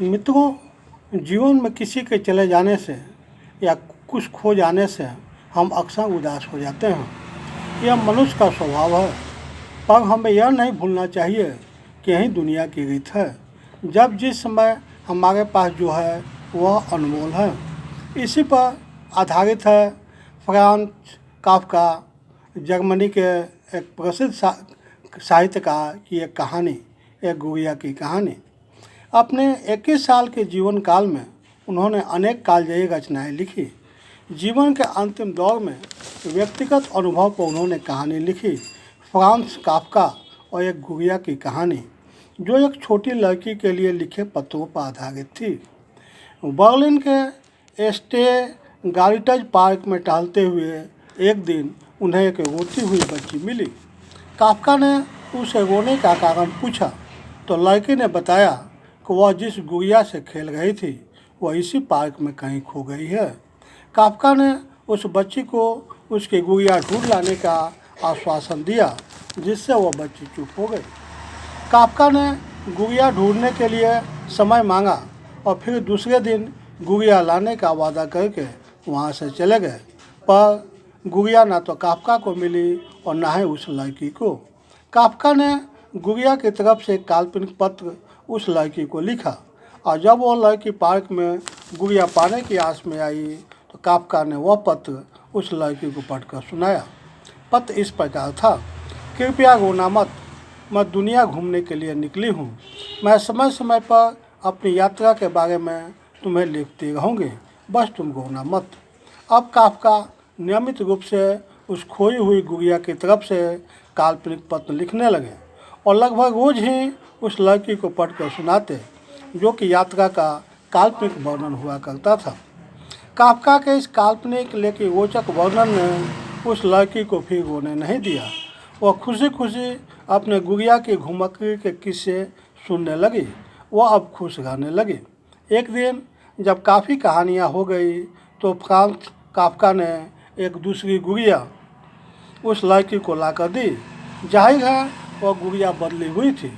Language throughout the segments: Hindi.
मित्रों, जीवन में किसी के चले जाने से या कुछ खो जाने से हम अक्सर उदास हो जाते हैं। यह मनुष्य का स्वभाव है, पर हमें यह नहीं भूलना चाहिए कि यही दुनिया की रीत है। जब जिस समय हमारे पास जो है वह अनमोल है। इसी पर आधारित है फ्रांज काफ्का, जर्मनी के एक प्रसिद्ध साहित्यकार की एक कहानी, एक गुड़िया की कहानी। अपने 21 साल के जीवन काल में उन्होंने अनेक कालजयी रचनाएं लिखी। जीवन के अंतिम दौर में व्यक्तिगत अनुभव पर उन्होंने कहानी लिखी, फ्रांज काफ्का और एक गुड़िया की कहानी, जो एक छोटी लड़की के लिए लिखे पत्रों पर आधारित थी। बर्लिन के स्टेगार्टेज पार्क में टहलते हुए एक दिन उन्हें एक रोती हुई बच्ची मिली। काफ्का ने उसे रोने का कारण पूछा तो लड़की ने बताया कि वह जिस गुड़िया से खेल रही थी वह इसी पार्क में कहीं खो गई है। काफ्का ने उस बच्ची को उसकी गुड़िया ढूंढ लाने का आश्वासन दिया, जिससे वह बच्ची चुप हो गई। काफ्का ने गुड़िया ढूंढने के लिए समय मांगा और फिर दूसरे दिन गुड़िया लाने का वादा करके वहाँ से चले गए, पर गुड़िया ना तो काफ्का को मिली और ना ही उस लड़की को। काफ्का ने गुड़िया की तरफ से एक काल्पनिक पत्र उस लड़की को लिखा और जब वह लड़की पार्क में गुड़िया पाने की आस में आई तो काफ्का ने वह पत्र उस लड़की को पढ़कर सुनाया। पत्र इस प्रकार था: कृपया रोना मत, मैं दुनिया घूमने के लिए निकली हूँ। मैं समय समय पर अपनी यात्रा के बारे में तुम्हें लिखती रहूँगी, बस तुम रोना मत। अब काफ्का नियमित रूप से उस खोई हुई गुड़िया की तरफ से काल्पनिक पत्र लिखने लगे और लगभग रोज ही उस लड़की को पढ़कर सुनाते, जो कि यात्रा का काल्पनिक वर्णन हुआ करता था। काफ्का के इस काल्पनिक लेकिन रोचक वर्णन ने उस लड़की को फिर रोने नहीं दिया। वह खुशी खुशी अपने गुड़िया की घुमक्कड़ी के किस्से सुनने लगी। वह अब खुश रहने लगी। एक दिन जब काफ़ी कहानियाँ हो गई तो फ्रांज काफ्का ने एक दूसरी गुड़िया उस लड़की को लाकर दी। जाहिर है वह गुड़िया बदली हुई थी।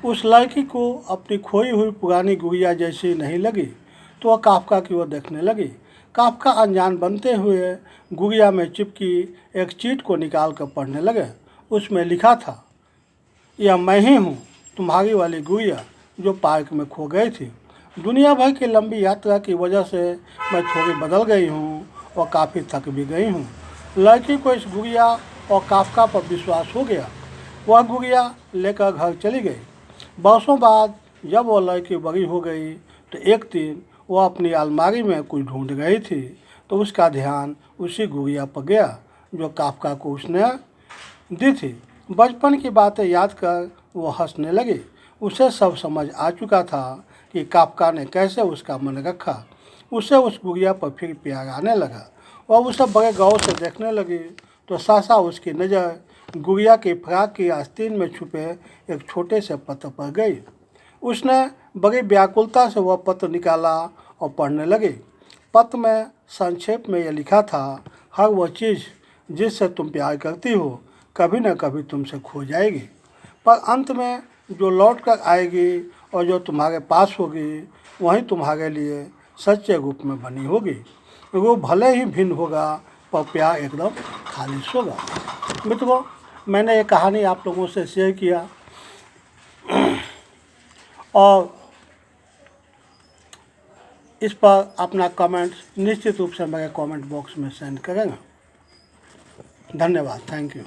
उस लड़की को अपनी खोई हुई पुरानी गुड़िया जैसी नहीं लगी तो वह काफ्का की ओर देखने लगी। काफ्का अनजान बनते हुए गुड़िया में चिपकी एक चीट को निकाल कर पढ़ने लगे। उसमें लिखा था: यह मैं ही हूँ, तुम्हारी वाली गुड़िया जो पार्क में खो गई थी। दुनिया भर की लंबी यात्रा की वजह से मैं थोड़ी बदल गई हूँ और काफ़ी थक भी गई हूँ। लड़की को इस गुड़िया और काफ्का पर विश्वास हो गया। वह गुड़िया लेकर घर चली गई। बरसों बाद जब वह लड़की बड़ी हो गई तो एक दिन वह अपनी अलमारी में कुछ ढूंढ रही थी तो उसका ध्यान उसी गुड़िया पर गया जो काफ्का को उसने दी थी। बचपन की बातें याद कर वह हंसने लगी। उसे सब समझ आ चुका था कि काफ्का ने कैसे उसका मन रखा। उसे उस गुड़िया पर फिर प्यार आने लगा और उसे बड़े गौर से देखने लगी तो सहसा उसकी नज़र गुड़िया की फ्राक की आस्तीन में छुपे एक छोटे से पत्र पर गई। उसने बड़ी व्याकुलता से वह पत्र निकाला और पढ़ने लगी। पत्र में संक्षेप में यह लिखा था: हर वह चीज़ जिससे तुम प्यार करती हो कभी न कभी तुमसे खो जाएगी, पर अंत में जो लौट कर आएगी और जो तुम्हारे पास होगी वही तुम्हारे लिए सच्चे रूप में बनी होगी। वो भले ही भिन्न होगा पर प्यार एकदम खालिश होगा। मित्रों, मैंने ये कहानी आप लोगों से शेयर किया और इस पर अपना कमेंट्स निश्चित रूप से मेरे कमेंट बॉक्स में सेंड करेंगे। धन्यवाद, थैंक यू।